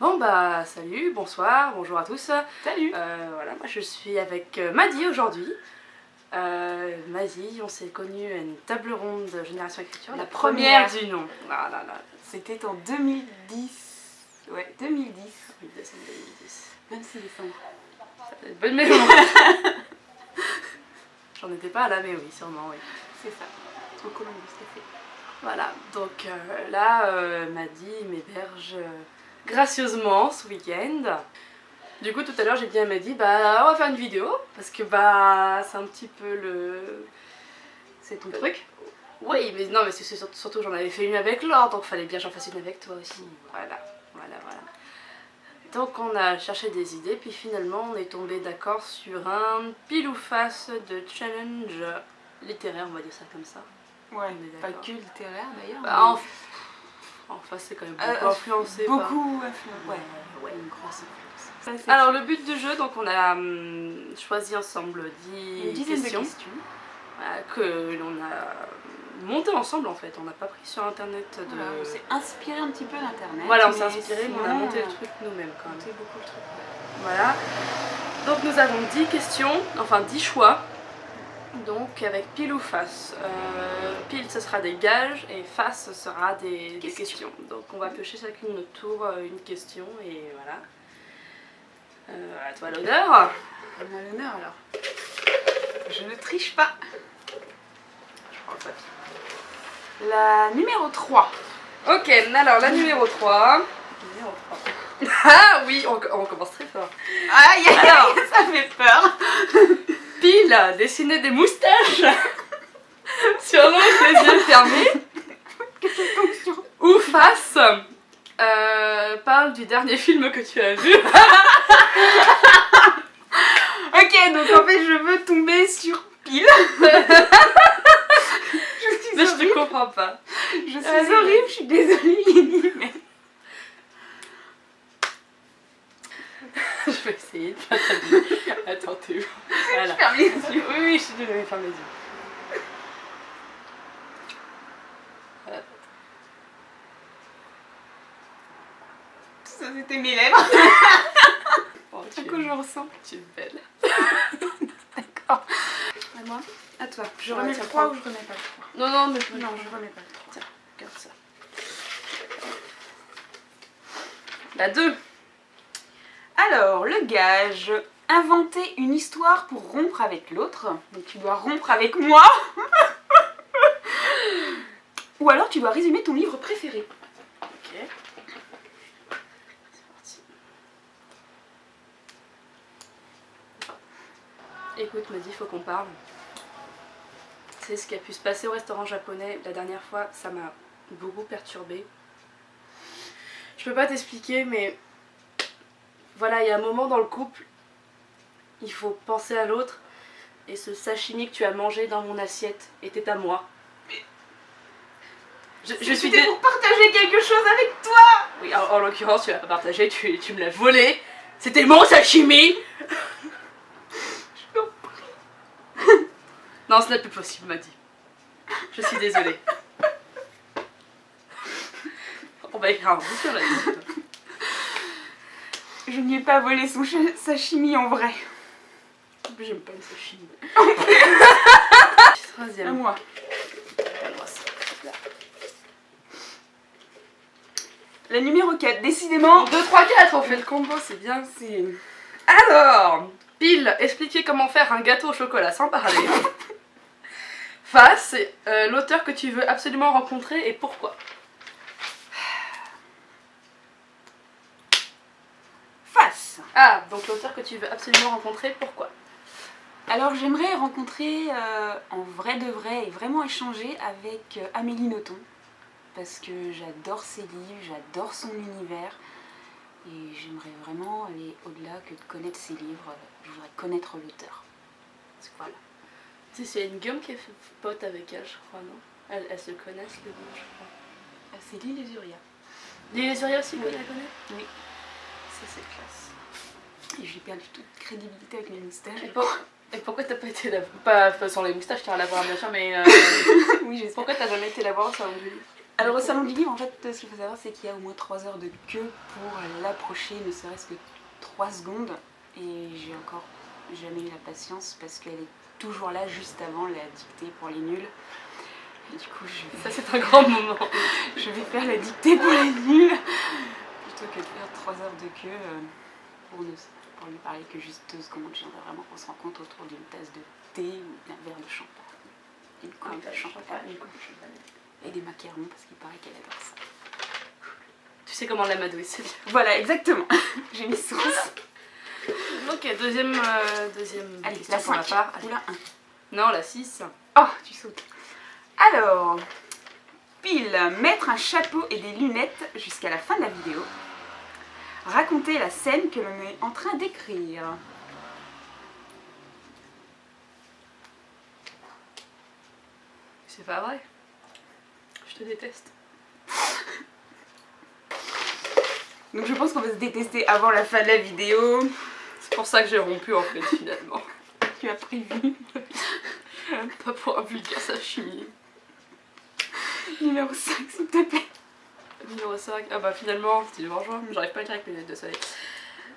Bon bah salut, bonsoir, bonjour à tous. Salut. Voilà, moi je suis avec Maddy aujourd'hui. Maddy, on s'est connus à une table ronde de Génération Écriture. La première du nom. Ah là là. C'était en 2010. Ouais, 2010. Oui, décembre 2010. 26 décembre. Bonne maison. J'en étais pas là, mais oui, sûrement, oui. C'est ça. En commande du café. Voilà, donc là, Maddy m'héberge gracieusement ce week-end. Du coup, tout à l'heure, j'ai dit à Maddy, bah, on va faire une vidéo, parce que bah, c'est un petit peu le... C'est ton truc? Oui, mais non, mais c'est surtout j'en avais fait une avec Laure, donc fallait bien que j'en fasse une avec toi aussi. Voilà. Donc on a cherché des idées, puis finalement on est tombé d'accord sur un pile ou face de challenge littéraire, on va dire ça comme ça. Ouais, pas que littéraire d'ailleurs. Bah, enfin, c'est quand même beaucoup influencé par... Beaucoup influencé. Ouais, une grosse influence. Alors le but du jeu, donc on a choisi ensemble 10 dizaine questions, de questions. Voilà, que l'on a monté ensemble en fait, on n'a pas pris sur internet de... Voilà, on s'est inspiré un petit peu d'internet. Voilà, on s'est inspiré, mais on a monté le truc nous-mêmes quand même. On a monté beaucoup le truc. Voilà, donc nous avons 10 questions, enfin 10 choix, donc avec pile ou face. Pile ce sera des gages et face ce sera des questions. Donc on va piocher chacune notre tour une question et voilà. À toi l'honneur. On a l'honneur alors. Je ne triche pas. Je prends le papier. La numéro 3. Ok, alors la numéro 3. Ah oui, on commence très fort. Aïe, alors, ça fait peur. Pile, dessiner des moustaches sur l'ongle, les yeux fermés. Ou face, parle du dernier film que tu as vu. Ok, donc en fait je veux tomber sur pile. Mais je te comprends pas. Je suis horrible, je suis désolée Yéni, mais... Je vais essayer de pas t'habiller. Attends, t'es où? Voilà. Je ferme les yeux. Oui, je suis désolée, ferme les yeux. Voilà. Ça c'était mes lèvres. Oh, À quoi je ressens? Tu es belle. D'accord. À moi? À toi. Je Ouais, remets tiens, le 3 prends. ou je remets pas le 3? Non, mais Non, je remets pas le 3. Tiens, regarde ça. La 2. Alors, le gage. Inventer une histoire pour rompre avec l'autre. Donc tu dois rompre avec moi. Ou alors tu dois résumer ton livre préféré. Ok. C'est parti. Écoute, Maddy, il faut qu'on parle. C'est ce qui a pu se passer au restaurant japonais la dernière fois, ça m'a beaucoup perturbée. Je peux pas t'expliquer, mais voilà, il y a un moment dans le couple, il faut penser à l'autre, et ce sashimi que tu as mangé dans mon assiette était à moi. Je suis pour partager quelque chose avec toi. Oui, en l'occurrence, tu l'as pas partagé, tu me l'as volé. C'était mon sashimi. Non, ce n'est plus possible, Maddy. Je suis désolée. On va écrire un bouquin là-dessus. Je n'y ai pas volé son sashimi en vrai. En plus, j'aime pas le sashimi. À Troisième. moi. La numéro 4, décidément. 2, 3, 4, on fait le combo, c'est bien. Alors, pile, expliquer comment faire un gâteau au chocolat sans parler. Face, l'auteur que tu veux absolument rencontrer et pourquoi. Face. Ah, donc l'auteur que tu veux absolument rencontrer, pourquoi. Alors j'aimerais rencontrer en vrai de vrai et vraiment échanger avec Amélie Nothomb. Parce que j'adore ses livres, j'adore son univers. Et j'aimerais vraiment aller au-delà que de connaître ses livres. Je voudrais connaître l'auteur. Voilà. Tu sais, c'est une gomme qui est pote avec elle, je crois, non? Elles se connaissent, les deux, je crois. C'est Lille et Zuria. Lille et Zuria aussi, Oui. vous la connaissez? Oui. Ça, c'est classe. Et j'ai perdu toute crédibilité avec mes moustaches. Et pourquoi t'as pas été la voir? Pas sans les moustaches, tu iras la voir bien sûr, mais oui, j'espère. pourquoi t'as jamais été la voir au salon du livre? Alors au salon du livre, en fait, ce qu'il faut savoir, c'est qu'il y a au moins 3 heures de queue pour l'approcher, ne serait-ce que 3 secondes. Et j'ai encore jamais eu la patience parce qu'elle est toujours là juste avant la dictée pour les nuls. Et du coup, ça c'est un grand moment. Je vais faire la dictée pour les nuls plutôt que de faire 3 heures de queue pour lui parler que juste 2 secondes. J'aimerais vraiment qu'on se rencontre autour d'une tasse de thé ou d'un verre de champagne. Une coupe de champagne. Et des macarons parce qu'il paraît qu'elle adore ça. Tu sais comment l'amadouer, c'est bien. Voilà, exactement. J'ai mis sauce. Ok, deuxième allez, question la pour 5 ma part. ou la 1. Non, la 6. Oh, tu sautes. Alors, pile, mettre un chapeau et des lunettes jusqu'à la fin de la vidéo. Raconter la scène que l'on est en train d'écrire. C'est pas vrai. Je te déteste. Donc je pense qu'on va se détester avant la fin de la vidéo. C'est pour ça que j'ai rompu en fait finalement. Tu as prévu. Pas pour un vulgaire sashimi. Numéro 5 s'il te plaît. Numéro 5. Ah bah finalement, style bonjour, j'arrive pas à lire avec mes lunettes de soleil.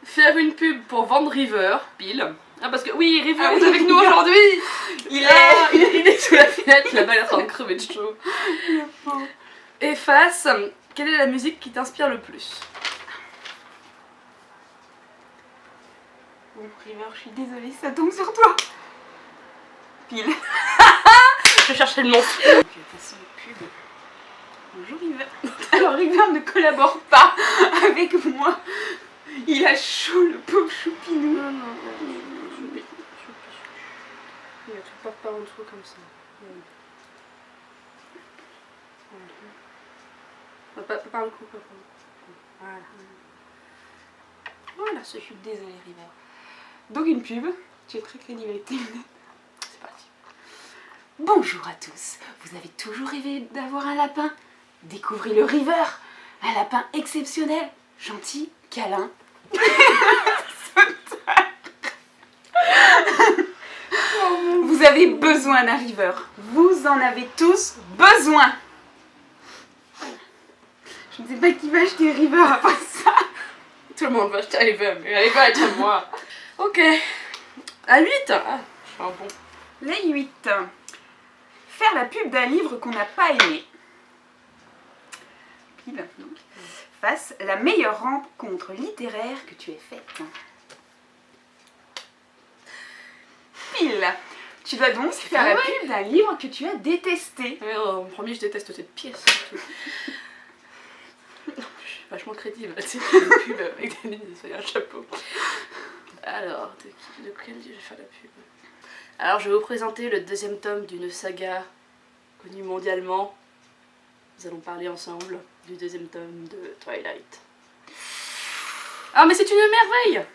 Faire une pub pour vendre River, pile. Ah parce que oui, River est avec nous aujourd'hui. Il est sous la fenêtre, là-bas il est en train de crever de chaud. Efface, quelle est la musique qui t'inspire le plus? Bon River, je suis désolée, ça tombe sur toi. Pile. Je cherchais le nom. De toute façon, pub. Bonjour River. Alors River ne collabore pas avec moi. Il a chaud le pauvre choupinou. Non, non, choupi. Tu pars pas en dessous comme ça. Pas le coup, pas le coup. Voilà. Voilà, je suis désolée River. Donc une pub, tu es très crédible avec tes lunettes. C'est parti. Bonjour à tous. Vous avez toujours rêvé d'avoir un lapin? Découvrez le River. Un lapin exceptionnel, gentil, câlin. Vous avez besoin d'un River. Vous en avez tous besoin. Je ne sais pas qui va acheter River après ça. Tout le monde va acheter River, mais elle va être à moi. Ok. À 8. Ah, je suis un bon. Les 8. Faire la pub d'un livre qu'on n'a pas aimé. Pile, donc. Face la meilleure rencontre littéraire que tu aies faite. Pile. Tu dois donc faire la pub d'un livre que tu as détesté. En premier, je déteste cette pièce. Je suis vachement crédible. Tu sais, une pub avec des lunettes et un chapeau. Alors, de quel livre je vais faire la pub? Alors, je vais vous présenter le deuxième tome d'une saga connue mondialement. Nous allons parler ensemble du deuxième tome de Twilight. Ah, mais c'est une merveille!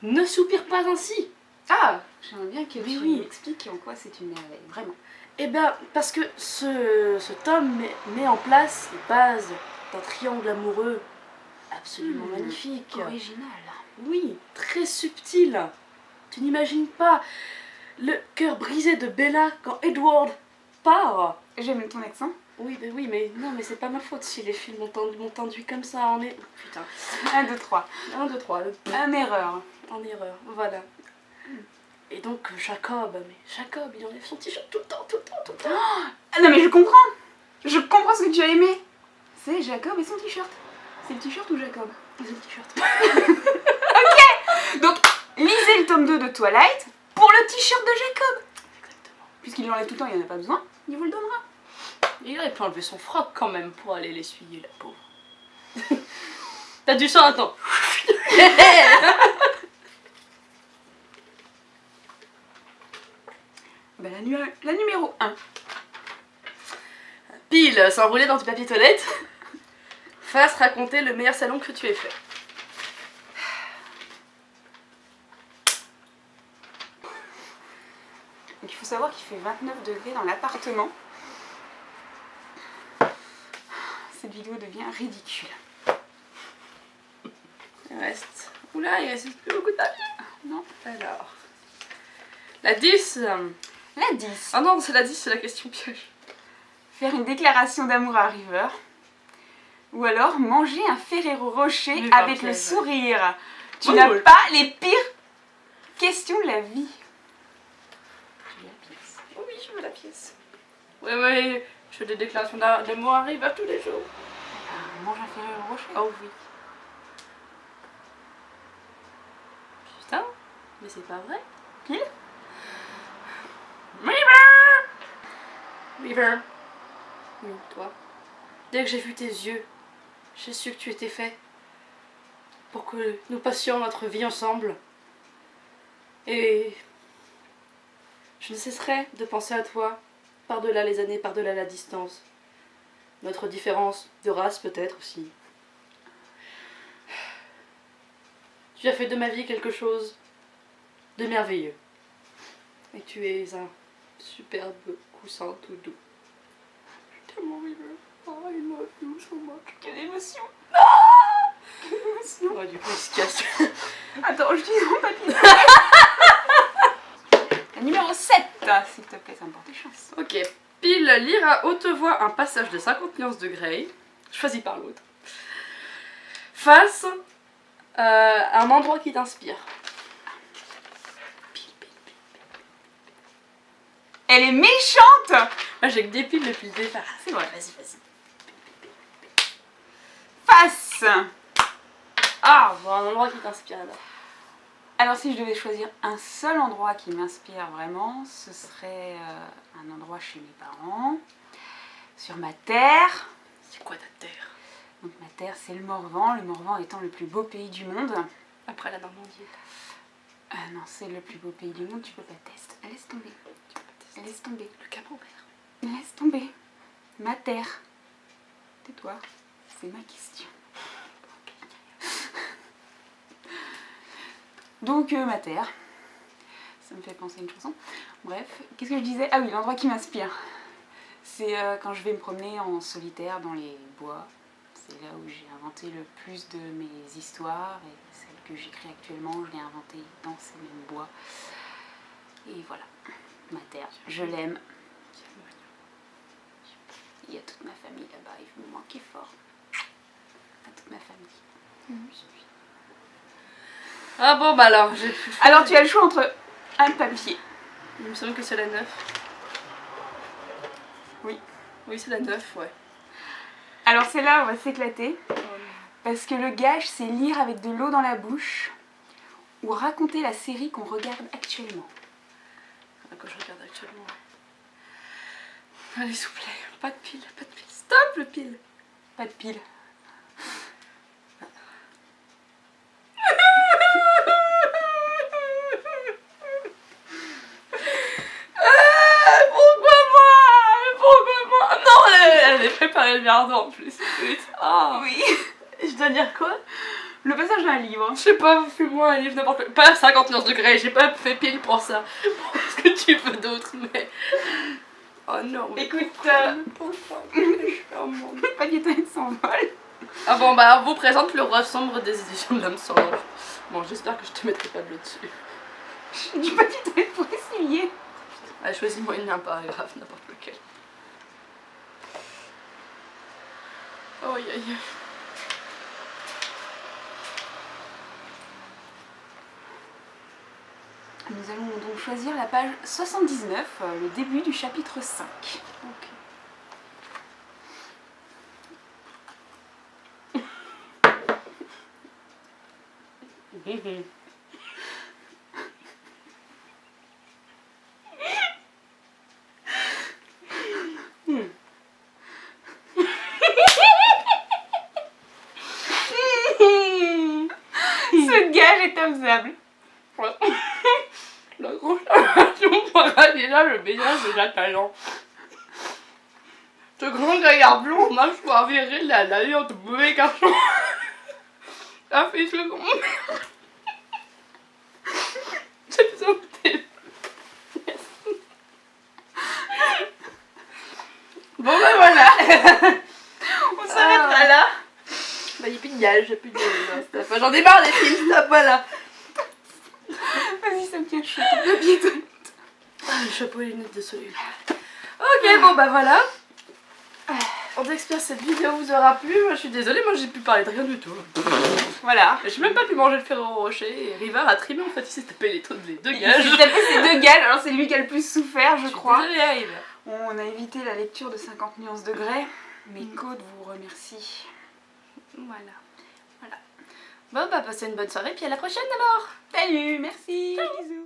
Ne soupire pas ainsi! Ah, j'aimerais bien que tu Oui. m'expliques en quoi c'est une merveille, vraiment. Eh ben, parce que ce tome met en place les bases d'un triangle amoureux absolument magnifique. Original. Oui, très subtil. Tu n'imagines pas le cœur brisé de Bella quand Edward part. J'aime ton accent. Oui, mais non, mais c'est pas ma faute si les films m'ont tendu comme ça en est. Putain. 1, 2, 3. 1, 2, 3. En erreur. En erreur, voilà. Et donc Jacob, il enlève son t-shirt tout le temps. Ah non mais je comprends. Je comprends ce que tu as aimé. C'est Jacob et son t-shirt. C'est le t-shirt ou Jacob? C'est le t-shirt. Ok. Donc lisez le tome 2 de Twilight pour le t-shirt de Jacob. Exactement. Puisqu'il l'enlève tout le temps, il n'en a pas besoin. Il vous le donnera. Il aurait pu enlever son froc quand même pour aller l'essuyer, la pauvre. T'as du sang, attends. Ben, la numéro 1. Pile, s'enrouler dans du papier toilette. Face, raconter le meilleur salon que tu aies fait. Donc il faut savoir qu'il fait 29 degrés dans l'appartement. Cette vidéo devient ridicule. Il reste... Oula, il reste plus beaucoup de papier. Non. Alors... La 10. La 10. Ah non, c'est la 10, c'est la question piège. faire une déclaration d'amour à River. Ou alors manger un Ferrero Rocher River avec le Plate, sourire. Tu Oh, n'as cool. pas les pires questions de la vie. Tu veux la pièce? Oui, je veux la pièce. Oui, je fais des déclarations d'amour à River tous les jours. Mange un Ferrero Rocher. Oh oui. Putain, mais c'est pas vrai. Qui? River. Oui, toi. Dès que j'ai vu tes yeux, j'ai su que tu étais fait pour que nous passions notre vie ensemble. Et je ne cesserai de penser à toi, par-delà les années, par-delà la distance. Notre différence de race peut-être aussi. Tu as fait de ma vie quelque chose de merveilleux. Et tu es un superbe coussin tout doux. Je t'aime, mon River. Oh, I love you so much. Quelle émotion. Quelle émotion. Oh, du coup, il se casse. Attends, je dis non, papy. La numéro 7, s'il te plaît, ça me porte chance. Ok. Pile, lire à haute voix un passage de 50 nuances de Grey, choisi par l'autre, face à un endroit qui t'inspire. Elle est méchante. Moi j'ai que des piles depuis le départ. C'est vrai. Vas-y. Face. Ah, bon, un endroit qui t'inspire alors. Alors si je devais choisir un seul endroit qui m'inspire vraiment, ce serait un endroit chez mes parents, sur ma terre. C'est quoi ta terre? Donc ma terre c'est le Morvan étant le plus beau pays du monde. Après la Normandie. Ah non, c'est le plus beau pays du monde, tu peux pas tester. Laisse tomber. Laisse tomber. Le camembert. Laisse tomber. Ma terre. Tais-toi, c'est ma question. Donc ma terre. Ça me fait penser à une chanson. Bref, qu'est-ce que je disais? Ah oui, l'endroit qui m'inspire. C'est quand je vais me promener en solitaire dans les bois. C'est là où j'ai inventé le plus de mes histoires. Et celle que j'écris actuellement, je l'ai inventée dans ces mêmes bois. Et voilà, ma terre, je l'aime. Il y a toute ma famille là-bas, il me manquait fort. À toute ma famille. Ah bon, bah alors, j'ai... Alors tu as le choix entre un papier. Il me semble que c'est la 9. Oui. Oui, c'est la 9, ouais. Alors celle-là, on va s'éclater. Parce que le gage, c'est lire avec de l'eau dans la bouche ou raconter la série qu'on regarde actuellement. Que je regarde actuellement. Allez, s'il vous plaît, pas de pile, pas de pile. Stop le pile. Pas de pile. Pourquoi moi? Non, elle avait préparé le verre d'eau en plus. Ah. Oui. Je dois dire quoi? Le passage d'un livre. Je sais pas, fais-moi un livre n'importe quoi. Pas 50 nuances de Grey, j'ai pas fait pile pour ça. Pour ce que tu veux d'autre, mais... Oh non. Écoute, pas du tout, il s'envole. Ah bon, bah on vous présente le roi sombre des éditions de l'âme sombre. Bon, j'espère que je te mettrai pas de l'eau dessus. Je dis pas du tout pour essayer. Allez, choisis-moi une, un paragraphe, n'importe lequel. Oh, aïe aïe. Nous allons donc choisir la page 79, le début du chapitre 5. Ok. Ce gage est infaisable. La constellation pour aller là, le ménage de Catalan. Ce grand gaillard blond, mâchoire virile, à l'allure de mauvais garçon. Affiche le grand. C'est sauté. Bon ben voilà. On s'arrêtera là. Bah y'a plus de gage, j'ai plus de... Stop. J'en ai marre des films, stop, voilà. Vas-y, ça me tient chaud. Ton papier, toi. Ah, le chapeau et les lunettes de soleil. Ok, bon bah voilà. On espère que cette vidéo vous aura plu. Moi je suis désolée, moi j'ai pu parler de rien du tout. Voilà. J'ai même pas pu manger le Ferrero Rocher et River a trimé en fait, il s'est tapé les deux Il gages. s'est tapé ses 2 gages, alors c'est lui qui a le plus souffert je crois. Désolée River. On a évité la lecture de 50 nuances de grès, mais Code vous remercie. Voilà. Bon bah passez une bonne soirée puis à la prochaine alors. Salut, merci, bisous.